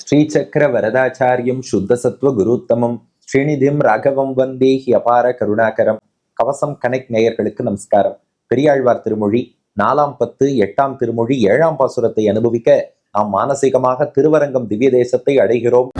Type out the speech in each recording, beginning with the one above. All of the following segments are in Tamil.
ஸ்ரீசக்கர வரதாச்சாரியம் சுத்தசத்வ குருத்தமம் ஸ்ரீநிதிம் ராகவம் வந்தே ஹி அபார கருணாகரம். கவசம் கனெக்ட் நேயர்களுக்கு நமஸ்காரம். பெரியாழ்வார் திருமொழி 4 8 திருமொழி 7 பாசுரத்தை அனுபவிக்க நாம் மானசீகமாக திருவரங்கம் திவ்ய தேசத்தை அடைகிறோம்.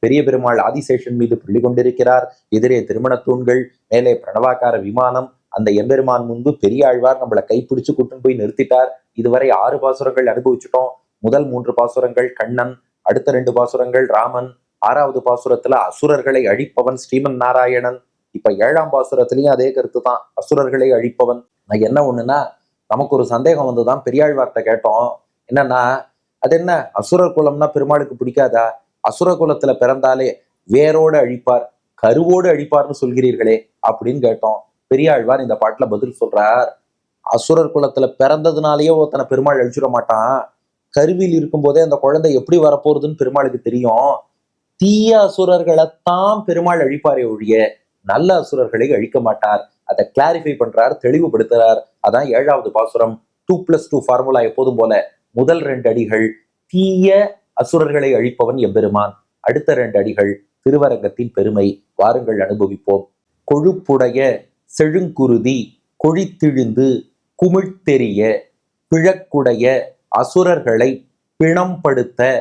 பெரிய பெருமாள் ஆதிசேஷன் மீது புள்ளி கொண்டிருக்கிறார். எதிரே திருமண தூண்கள், மேலே பிரணவாக்கார விமானம். அந்த எம்பெருமான் முன்பு பெரியாழ்வார் நம்மளை கைப்பிடிச்சு கூட்டின்னு போய் நிறுத்திட்டார். இதுவரை 6 பாசுரங்கள் அனுபவிச்சுட்டோம். முதல் 3 பாசுரங்கள் கண்ணன், அடுத்த 2 பாசுரங்கள் ராமன், 6வது பாசுரத்துல அசுரர்களை அழிப்பவன் ஸ்ரீமன் நாராயணன். இப்ப 7ஆம் பாசுரத்திலையும் அதே கருத்து தான், அசுரர்களை அழிப்பவன். நான் என்ன ஒண்ணுன்னா, நமக்கு ஒரு சந்தேகம் வந்துதான் பெரியாழ்வார்ட்ட கேட்டோம். என்னன்னா, அது என்ன அசுரர் குலம்னா பெருமாளுக்கு பிடிக்காதா? அசுர குலத்துல பிறந்தாலே வேரோடு அழிப்பார், கருவோடு அழிப்பார்னு சொல்கிறீர்களே அப்படின்னு கேட்டோம். பெரியாழ்வார் இந்த பாட்டுல பதில் சொல்றார். அசுரர் குலத்துல பிறந்ததுனாலேயே ஒருத்தனை பெருமாள் அழிச்சுட மாட்டான். கருவில் இருக்கும் போதே அந்த குழந்தை எப்படி வரப்போறதுன்னு பெருமாளுக்கு தெரியும். தீய அசுரர்களைத்தான் பெருமாள் அழிப்பாரே ஒழிய நல்ல அசுரர்களை அழிக்க மாட்டார். அதை கிளாரிஃபை பண்றார், தெளிவுபடுத்துறார். அதான் 7வது பாசுரம். 2+2 ஃபார்முலா எப்போதும் போல. முதல் 2 அடிகள் தீய அசுரர்களை அழிப்பவன் எம்பெருமான். அடுத்த 2 அடிகள் திருவரங்கத்தின் பெருமை. வாருங்கள் அனுபவிப்போம். கொழுப்புடைய செழுங்குருதி கொழித்திழிந்து குமிழ்த்தெறிய பிழக்குடைய அசுரர்களை பிணம்படுத்த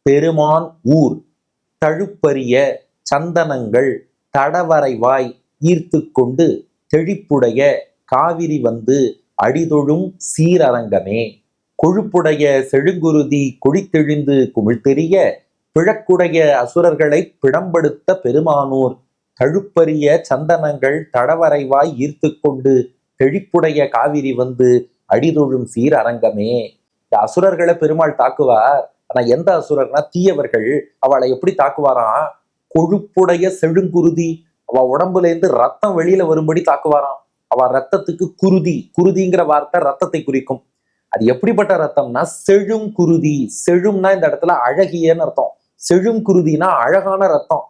பெருமான் ஊர் தழுப்பரிய சந்தனங்கள் தடவரைவாய் ஈர்த்து கொண்டு தெழிப்புடைய காவிரி வந்து அடிதொழும் சீரரங்கமே. கொழுப்புடைய செழுங்குருதி கொழித்தெழிந்து குமிழ்த்தெறிய பிழக்குடைய அசுரர்களை பிணம்படுத்த பெருமானூர் தழுப்பரிய சந்தனங்கள் தடவரைவாய் ஈர்த்து கொண்டு தெழிப்புடைய காவிரி வந்து அடிதொழும் சீர் அரங்கமே. இந்த அசுரர்களை பெருமாள் தாக்குவார். ஆனா எந்த அசுரர்னா தீயவர்கள். அவளை எப்படி தாக்குவாராம்? கொழுப்புடைய செழுங்குருதி, அவ உடம்புல இருந்து ரத்தம் வெளியில வரும்படி தாக்குவாராம். அவ ரத்தத்துக்கு குருதி, குருதிங்கிற வார்த்தை ரத்தத்தை குறிக்கும். அது எப்படிப்பட்ட ரத்தம்னா செழும் குருதி. செழும்னா இந்த இடத்துல அழகியன்னு அர்த்தம். செழும் குருதினா அழகான ரத்தம்.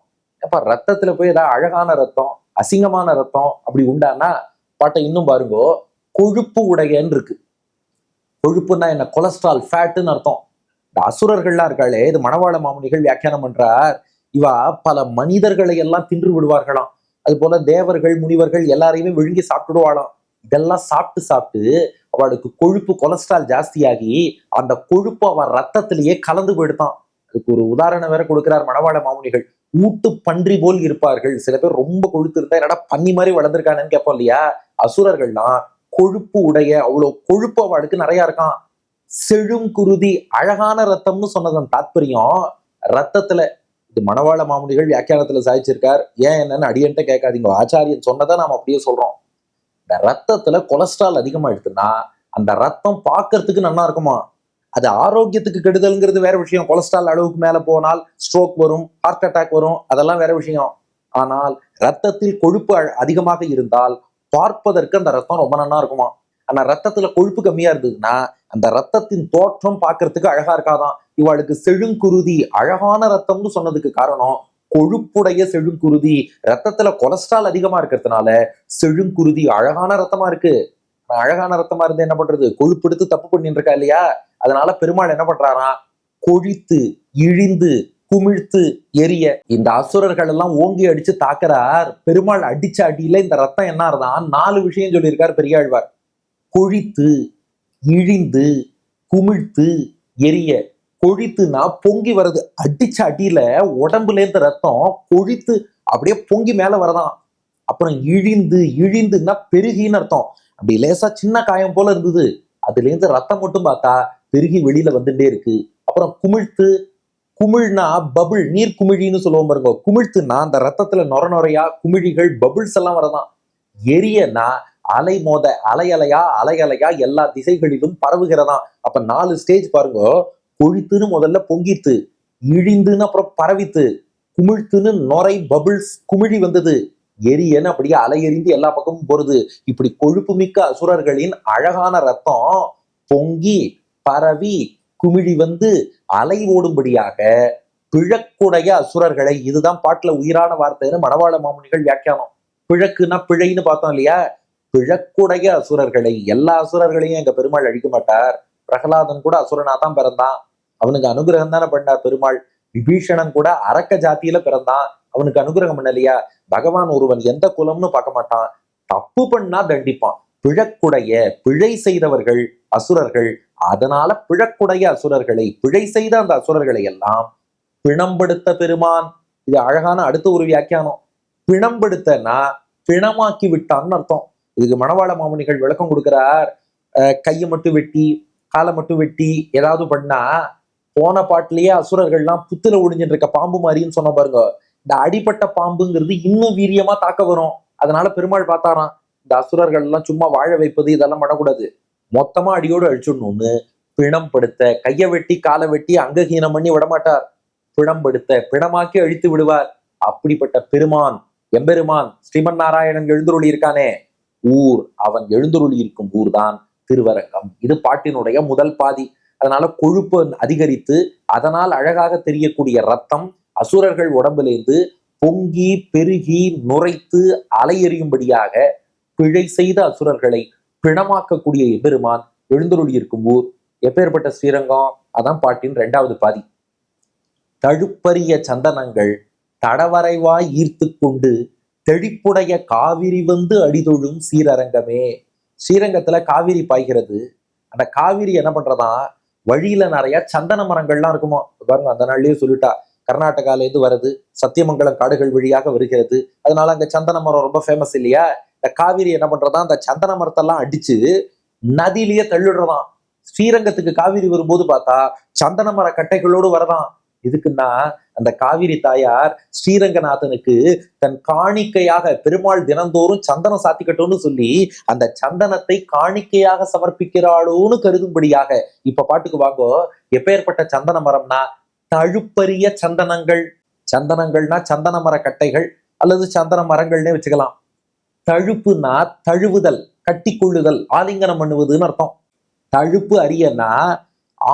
அப்ப ரத்தத்துல போய் ஏதாவது அழகான ரத்தம், அசிங்கமான ரத்தம் அப்படி உண்டானா பாட்டை இன்னும் பாருங்கோ. கொழுப்பு உடையன்னு இருக்கு. கொழுப்புன்னா என்ன? கொலஸ்ட்ரால், ஃபேட்டுன்னு அர்த்தம். இந்த அசுரர்கள்லாம் இருக்காளே, இது மணவாள மாமுனிகள் வியாக்கியானம் பண்றார். இவா பல மனிதர்களை எல்லாம் தின்று விடுவார்களாம். அது போல தேவர்கள், முனிவர்கள் எல்லாரையுமே விழுங்கி சாப்பிட்டுடுவாளாம். இதெல்லாம் சாப்பிட்டு சாப்பிட்டு அவளுக்கு கொழுப்பு, கொலஸ்ட்ரால் ஜாஸ்தியாகி அந்த கொழுப்பு அவன் ரத்தத்திலேயே கலந்து போயிடுதான். அதுக்கு ஒரு உதாரணம் வேற கொடுக்கிறார் மணவாள மாமுனிகள். ஊட்டு பன்றி போல் இருப்பார்கள். சில பேர் ரொம்ப கொழுத்து இருந்தா என்னடா பன்னி மாதிரி வளர்ந்துருக்கானு கேட்போம் இல்லையா? அசுரர்கள்லாம் கொழுப்பு உடைய, அவ்வளவு கொழுப்பு அவளுக்கு நிறைய இருக்கான். செழும் குருதி, அழகான ரத்தம்னு சொன்னதன் தாத்பரியம் ரத்தத்துல. இது மணவாள மாமுனிகள் வியாக்கியானத்துல சாதிச்சிருக்கார். ஏன் என்னன்னு அடியன்ட்ட கேட்காதீங்க, ஆச்சாரியன் சொன்னதை நாம் அப்படியே சொல்றோம். இந்த ரத்தத்துல கொலஸ்ட்ரால் அதிகமா எடுத்துன்னா அந்த ரத்தம் பார்க்கறதுக்கு நல்லா இருக்குமா? அது ஆரோக்கியத்துக்கு கெடுதல்ங்கிறது வேற விஷயம். கொலஸ்ட்ரால் அளவுக்கு மேல போனால் ஸ்ட்ரோக் வரும், ஹார்ட் அட்டாக் வரும், அதெல்லாம் வேற விஷயம். ஆனால் ரத்தத்தில் கொழுப்பு அதிகமாக இருந்தால் பார்ப்பதற்கு அந்த ரத்தம் ரொம்ப நல்லா இருக்குமா. ஆனா ரத்தத்துல கொழுப்பு கம்மியா இருந்ததுன்னா அந்த ரத்தத்தின் தோற்றம் பார்க்கறதுக்கு அழகா இருக்காதான். இவாளுக்கு செழுங்குருதி, அழகான ரத்தம்னு சொன்னதுக்கு காரணம் கொழுப்புடைய செழுங்குருதி. ரத்தத்துல கொலஸ்ட்ரால் அதிகமா இருக்கிறதுனால செழுங்குருதி அழகான ரத்தமா இருக்கு. அழகான ரத்தமா இருந்து என்ன பண்றது? கொழுப்பு எடுத்து தப்பு பண்ணிட்டு இருக்கா இல்லையா? அதனால பெருமாள் என்ன பண்றாராம்? கொழித்து இழிந்து குமிழ்த்து எரிய இந்த அசுரர்கள் எல்லாம் ஓங்கி அடிச்சு தாக்குறார். பெருமாள் அடிச்ச அடியில இந்த ரத்தம் என்ன இருந்தான்? 4 விஷயம் சொல்லியிருக்கார் பெரியாழ்வார். கொழித்து, இழிந்து, குமிழ்த்து, எரிய. கொழித்துனா பொங்கி வருது. அடிச்ச அடியில உடம்புல இருந்து ரத்தம் கொழித்து அப்படியே பொங்கி மேல வரதான். அப்புறம் இழிந்து, இழிந்துன்னா பெருகின்னு அர்த்தம். அப்படி லேசா சின்ன காயம் போல இருந்தது, அதுல இருந்து ரத்தம் மட்டும் பார்த்தா பெருகி வெளியில வந்துட்டே இருக்கு. அப்புறம் குமிழ்த்து, குமிழ்னா பபுள், நீர் குமிழின்னு சொல்லுவோம் பாருங்க. குமிழ்த்துனா அந்த ரத்தத்துல நொரையா குமிழிகள், பபுள்ஸ் எல்லாம் வரதான். எரியனா அலை மோத, அலையலையா அலையலையா எல்லா திசைகளிலும் பரவுகிறதாம். அப்ப 4 ஸ்டேஜ் பாருங்க. கொழித்துன்னு முதல்ல பொங்கித்து, இழிந்துன்னு அப்புறம் பரவித்து, குமிழ்த்துன்னு நொரை பபுள்ஸ் குமிழி வந்தது, எரியன்னு அப்படியே அலை எறிந்து எல்லா பக்கமும் போறது. இப்படி கொழுப்பு மிக்க அசுரர்களின் அழகான ரத்தம் பொங்கி பரவி குமிழி வந்து அலை ஓடும்படியாக பிழக்குடைய அசுரர்களை, இதுதான் பாட்டுல உயிரான வார்த்தைன்னு மணவாள மாமுனிகள் வியாக்கியானம். பிழக்குன்னா பிழைன்னு பார்த்தோம் இல்லையா? பிழக்குடைய அசுரர்களை, எல்லா அசுரர்களையும் எங்க பெருமாள் அழிக்க மாட்டார். பிரகலாதன் கூட அசுரனா தான் பிறந்தான், அவனுக்கு அனுகிரகம் தானே பண்ணார் பெருமாள். விபீஷணன் கூட அரக்க ஜாத்தியில பிறந்தான், அவனுக்கு அனுகிரகம் பண்ணலையா? பகவான் ஒருவன் எந்த குலம்னு பார்க்க மாட்டான், தப்பு பண்ணா தண்டிப்பான். பிழக்குடைய, பிழை செய்தவர்கள் அசுரர்கள். அதனால பிழக்குடைய அசுரர்களை, பிழை செய்த அந்த அசுரர்களை எல்லாம் பிணம்படுத்த பெருமான். இது அழகான அடுத்த ஒரு வியாக்கியானம். பிணம்படுத்தனா பிணமாக்கி விட்டான்னு அர்த்தம். இதுக்கு மணவாள மாமுனிகள் விளக்கம் கொடுக்கிறார். கையை மட்டும் வெட்டி காலை மட்டும் வெட்டி ஏதாவது பண்ணா, போன பாட்டிலேயே அசுரர்கள்லாம் புத்துல ஒளிஞ்சிட்டு இருக்க பாம்பு மாதிரின்னு சொன்ன பாருங்க. இந்த அடிப்பட்ட பாம்புங்கிறது இன்னும் வீரியமா தாக்க வரும். அதனால பெருமாள் பார்த்தாராம், இந்த அசுரர்கள் எல்லாம் சும்மா வாழ வைப்பது இதெல்லாம் பண்ணக்கூடாது, மொத்தமா அடியோடு அழிச்சிடணும்னு பிணம் படுத்த, கையை வெட்டி காலை வெட்டி அங்கஹீனம் பண்ணி விடமாட்டார், பிணம்படுத்த பிணமாக்கி அழித்து விடுவார். அப்படிப்பட்ட பெருமான் எம்பெருமான் ஸ்ரீமன் நாராயணன் எழுந்துருளி இருக்கானே ஊர், அவன் எழுந்துருளி இருக்கும் ஊர் தான் திருவரங்கம். இது பாட்டினுடைய முதல் பாதி. அதனால கொழுப்பு அதிகரித்து அதனால் அழகாக தெரியக்கூடிய ரத்தம் அசுரர்கள் உடம்பிலிருந்து பொங்கி பெருகி நுரைத்து அலையெறியும்படியாக பிழை செய்த அசுரர்களை பிணமாக்கக்கூடிய எம்பெருமான் எழுந்துருளி இருக்கும் ஊர். எப்பேற்பட்ட ஸ்ரீரங்கம்? அதான் பாட்டின் இரண்டாவது பாதி. தழுப்பரிய சந்தனங்கள் தடவரைவாய் ஈர்த்து கொண்டு தெளிப்புடைய காவிரி வந்து அடிதொழும் சீரரங்கமே. ஸ்ரீரங்கத்துல காவிரி பாய்கிறது. அந்த காவிரி என்ன பண்றதா, வழியில நிறைய சந்தன மரங்கள்லாம் இருக்குமோ பாருங்க. அந்த நாள்லயே சொல்லிட்டா, கர்நாடகால இருந்து வருது, சத்தியமங்கலம் காடுகள் வழியாக வருகிறது. அதனால அங்க சந்தன மரம் ரொம்ப ஃபேமஸ் இல்லையா? இந்த காவிரி என்ன பண்றதா, அந்த சந்தன மரத்தெல்லாம் அடிச்சு நதியிலேயே தள்ளிடுறதாம். ஸ்ரீரங்கத்துக்கு காவிரி வரும்போது பார்த்தா சந்தன மர கட்டைகளோடு வரதான். இதுக்குன்னா அந்த காவிரி தாயார் ஸ்ரீரங்கநாதனுக்கு தன் காணிக்கையாக பெருமாள் தினந்தோறும் சந்தனம் சாத்திக்கட்டும்னு சொல்லி அந்த சந்தனத்தை காணிக்கையாக சமர்ப்பிக்கிறாளோன்னு கருதும்படியாக. இப்ப பாட்டுக்கு வாங்கோ, எப்பேற்பட்ட சந்தன மரம்னா தழுப்பரிய சந்தனங்கள். சந்தனங்கள்னா சந்தன மர கட்டைகள் அல்லது சந்தன மரங்கள்னே வச்சுக்கலாம். தழுப்புனா தழுவுதல், கட்டி கொள்ளுதல், ஆலிங்கனம் பண்ணுவதுன்னு அர்த்தம். தழுப்பு அரியன்னா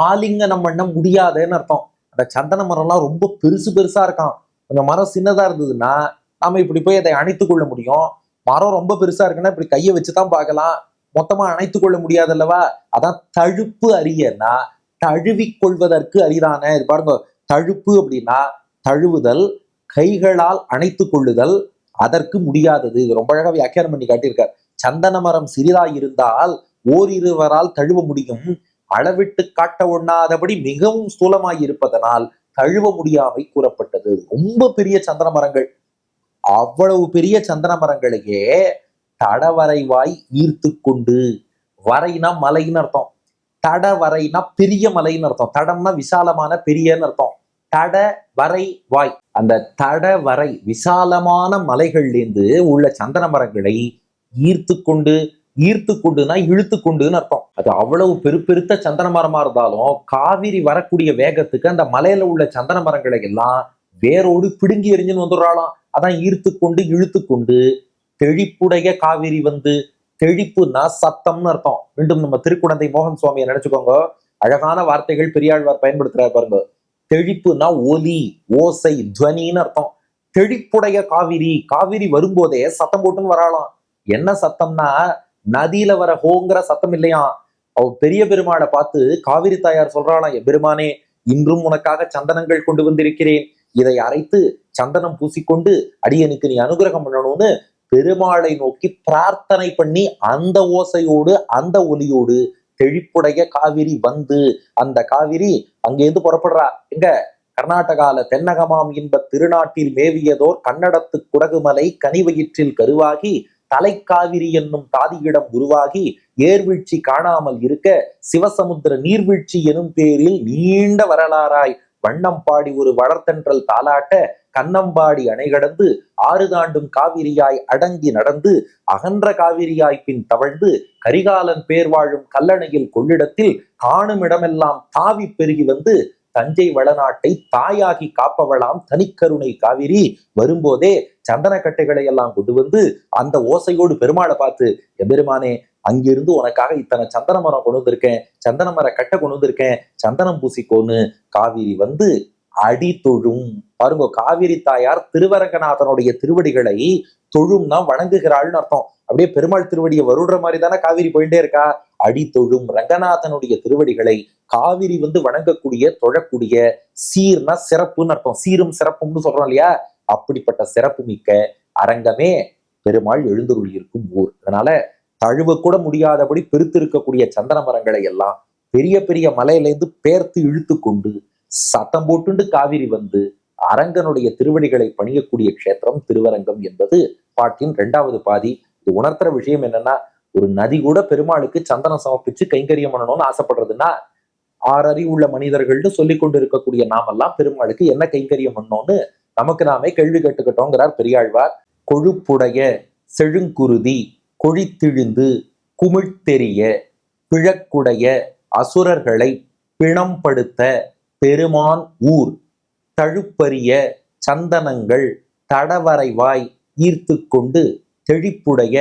ஆலிங்கனம் பண்ண முடியாதுன்னு அர்த்தம். அந்த சந்தன மரம்லாம் ரொம்ப பெருசு பெருசா இருக்கான். கொஞ்சம் மரம் சின்னதா இருந்ததுன்னா நாம இப்படி போய் அதை அணைத்து கொள்ள முடியும். மரம் ரொம்ப பெருசா இருக்குன்னா இப்படி கையை வச்சுதான் பார்க்கலாம், மொத்தமா அணைத்து கொள்ள முடியாது அல்லவா? அதான் தழுப்பு அரியன்னா தழுவி கொள்வதற்கு அரிதான. இது பாருங்க, தழுப்பு அப்படின்னா தழுவுதல், கைகளால் அணைத்து கொள்ளுதல், அதற்கு முடியாதது. இது ரொம்ப அழகா வியாக்கியானம் பண்ணி காட்டியிருக்கார். சந்தன மரம் சிறிதாய் இருந்தால் ஓரிருவரால் தழுவ முடியும், அளவிட்டு காட்ட ஒண்ணாதபடி மிகவும் ஸ்தூலமாய் இருப்பதனால் தழுவ முடியாமை கூறப்பட்டது. ரொம்ப பெரிய சந்தன மரங்கள். அவ்வளவு பெரிய சந்தன மரங்களையே தடவரைவாய் ஈர்த்து கொண்டு, வரைனா மலைன்னு அர்த்தம், தடவரைனா பெரிய மலைன்னு அர்த்தம், தடம்னா விசாலமான பெரியன்னு அர்த்தம், தட வரை வாய். அந்த தடவரை விசாலமான மலைகள்லேருந்து உள்ள சந்தன மரங்களை ஈர்த்து கொண்டு, ஈர்த்து கொண்டுனா இழுத்து கொண்டுன்னு அர்த்தம். அது அவ்வளவு பெருத்த சந்தன மரமா இருந்தாலும் காவிரி வரக்கூடிய வேகத்துக்கு அந்த மலையில உள்ள சந்தன மரங்களை எல்லாம் வேரோடு பிடுங்கி எரிஞ்சுன்னு வந்துடுறாளாம். அதான் ஈர்த்து கொண்டு இழுத்து கொண்டு. தெளிப்புடைய காவிரி வந்து, தெளிப்புனா சத்தம்னு அர்த்தம். மீண்டும் நம்ம திருக்குடந்தை மோகன் சுவாமியை நினைச்சுக்கோங்க, அழகான வார்த்தைகள் பெரியாழ்வார் பயன்படுத்துறாரு பாருங்க. தெளிப்புனா ஒலி, ஓசை, துவனின்னு அர்த்தம். தெளிப்புடைய காவிரி, காவிரி வரும்போதே சத்தம் போட்டுன்னு வராளாம். என்ன சத்தம்னா நதியில வர ஹோங்கிற சத்தம் இல்லையா. அவ பெரிய பெருமாளை பார்த்து காவிரி தாயார் சொல்றாளாம், எம்பெருமானே இன்றும் உனக்காக சந்தனங்கள் கொண்டு வந்திருக்கிறேன், இதை அரைத்து சந்தனம் பூசிக்கொண்டு அடியனுக்கு நீ அனுகிரகம் பண்ணணும்னு பெருமாளை நோக்கி பிரார்த்தனை பண்ணி அந்த ஓசையோடு அந்த ஒலியோடு தெளிப்புடைய காவிரி வந்து, அந்த காவிரி அங்கேருந்து புறப்படுறா. எங்க? கர்நாடகால தென்னகமாம் இன்ப திருநாட்டில் மேவியதோர் கன்னடத்து குடகுமலை கனிவயிற்றில் கருவாகி தலைக்காவிரி என்னும் தாதியிடம் உருவாகி ஏர்வீழ்ச்சி காணாமல் இருக்க சிவசமுத்திர நீர்வீழ்ச்சி எனும் பேரில் நீண்ட வரலாறாய் வண்ணம் பாடி ஒரு வளர்த்தென்றல் தாலாட்ட கண்ணம்பாடி அணை கடந்து ஆறு தாண்டும் காவிரியாய் அடங்கி நடந்து அகன்ற காவிரியாய் பின் தவழ்ந்து கரிகாலன் பேர் வாழும் கல்லணையில் கொள்ளிடத்தில் காணும் இடமெல்லாம் தாவி பெருகி வந்து தஞ்சை வளநாட்டை தாயாகி காப்பவளாம் தனிக்கருணை காவிரி வரும்போதே சந்தன கட்டைகளை எல்லாம் கொண்டு வந்து அந்த ஓசையோடு பெருமாளை பார்த்து, எம்பெருமானே அங்கிருந்து உனக்காக இத்தனை சந்தன மரம் கொண்டு வந்திருக்கேன், சந்தன மர கட்டை கொண்டு வந்திருக்கேன், சந்தனம் பூசிக்கோன்னு காவிரி வந்து அடி தொழும். பாருங்க, காவிரி தாயார் திருவரங்கநாதனுடைய திருவடிகளை தொழும்னா வணங்குகிறாள்னு அர்த்தம். அப்படியே பெருமாள் திருவடியை வருடுற மாதிரி தானே காவிரி போயிட்டே இருக்கா. அடி தொழும் ரங்கநாதனுடைய திருவடிகளை காவிரி வணங்கக்கூடிய தொழக்கூடிய, சீர்னா சிறப்புன்னு அர்த்தம். சீரும் சிறப்பும்னு சொல்றோம் இல்லையா, அப்படிப்பட்ட சிறப்பு மிக்க அரங்கமே பெருமாள் எழுந்தருளி இருக்கும் ஊர். அதனால தழுவ கூட முடியாதபடி பெருத்து இருக்கக்கூடிய சந்தன மரங்களை எல்லாம் பெரிய பெரிய மலையிலேருந்து பேர்த்து இழுத்து கொண்டு சத்தம் போட்டுண்டு காவிரி அரங்கனுடைய திருவடிகளை பணியக்கூடிய க்ஷேத்திரம் திருவரங்கம் என்பது பாட்டின் 2வது பாதி. இது உணர்த்துற விஷயம் என்னன்னா, ஒரு நதி கூட பெருமாளுக்கு சந்தனம் சமர்ப்பிச்சு கைங்கரியம் பண்ணணும்னு ஆசைப்படுறதுன்னா, 6 அறிவுள்ள மனிதர்கள்னு சொல்லி கொண்டு இருக்கக்கூடிய நாமெல்லாம் பெருமாளுக்கு என்ன கைங்கரியம் பண்ணோம்னு நமக்கு நாமே கேள்வி கேட்டுக்கிட்டோங்கிறார் பெரியாழ்வார். கொழுப்புடைய செழுங்குருதி கொழித்திழிந்து குமிழ்த்தெரிய பிழக்குடைய அசுரர்களை பிணம்படுத்த பெருமான் ஊர் தழுப்பரிய சந்தனங்கள் தடவரைவாய் ஈர்த்து கொண்டு தெழிப்புடைய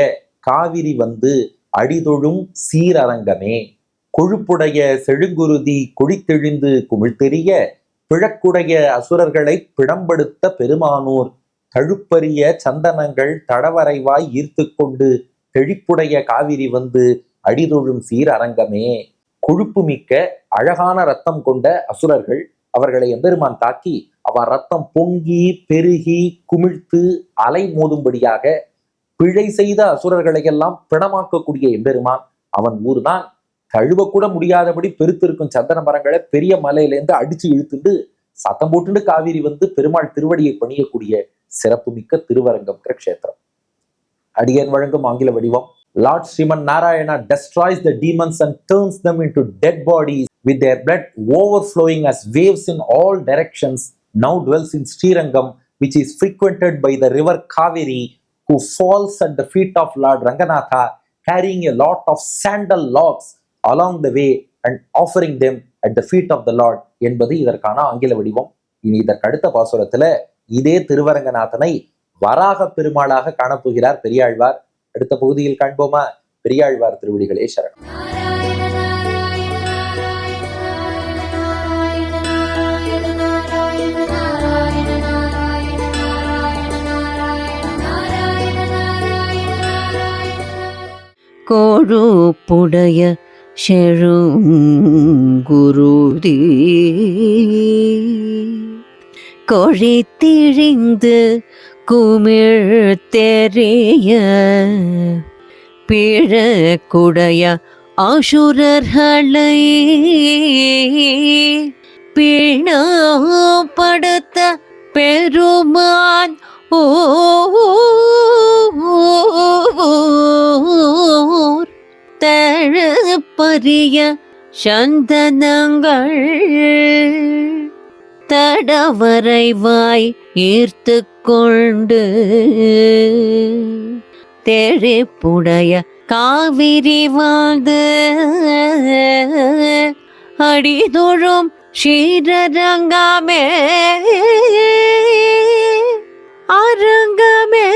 காவிரி அடிதொழும் சீரரங்கமே. கொழுப்புடைய செழுங்குருதி கொழித்தெழிந்து குமிழ்த்தெரிய பிழக்குடைய அசுரர்களை பிணம்படுத்த பெருமானூர் தழுப்பரிய சந்தனங்கள் தடவரைவாய் ஈர்த்து கொண்டு தெழிப்புடைய காவிரி அடிதொழும் சீரரங்கமே. கொழுப்பு மிக்க அழகான ரத்தம் கொண்ட அசுரர்கள் அவர்களை எம்பெருமான் தாக்கி அவர் ரத்தம் பொங்கி பெருகி குமிழ்த்து அலை மோதும்படியாக பிழை செய்த அசுரர்களை எல்லாம் பிணமாக்கக்கூடிய எம்பெருமான் அவன் ஊர்தான். தழுவக்கூட முடியாதபடி பெருத்திருக்கும் சந்தன மரங்களை பெரிய மலையிலேருந்து அடிச்சு இழுத்துட்டு சத்தம் போட்டுண்டு காவிரி பெருமாள் திருவடியை பணியக்கூடிய சிறப்புமிக்க திருவரங்கம் க்ஷேத்திரம். அடியன் வழங்கும் ஆங்கில வடிவம். Lord Sriman Narayana destroys the demons and turns them into dead bodies with their blood overflowing as waves in all directions. Now dwells in Srirangam, which is frequented by the river Kaveri, who falls at the feet of Lord Ranganatha, carrying a lot of sandal logs along the way and offering them at the feet of the Lord என்பது இதற்கான ஆங்கில வடிவம். இனி இதற்கு அடுத்த பாசுரத்துல இதே திருவரங்கநாதனை வராக பெருமாளாக காணப்போகிறார் பெரியாழ்வார். அடுத்த பகுதியில் காண்போமா? பெரியாழ்வார் திருவடிகளே சரணம். கொழுப்புடைய செழுங்குருதி கொழித்திழிந்து குமிழ்த்தெரிய பிழக்குடைய அசுரர்களை பிணப்படுத்த பெருமான் ஊர் தழுப்பரிய சந்தனங்கள் தடவரைவாய் ஈர்த்து கொண்டு தெழிப்புடைய காவிரி அடிதொழும் ஸ்ரீரங்கமே அரங்கமே.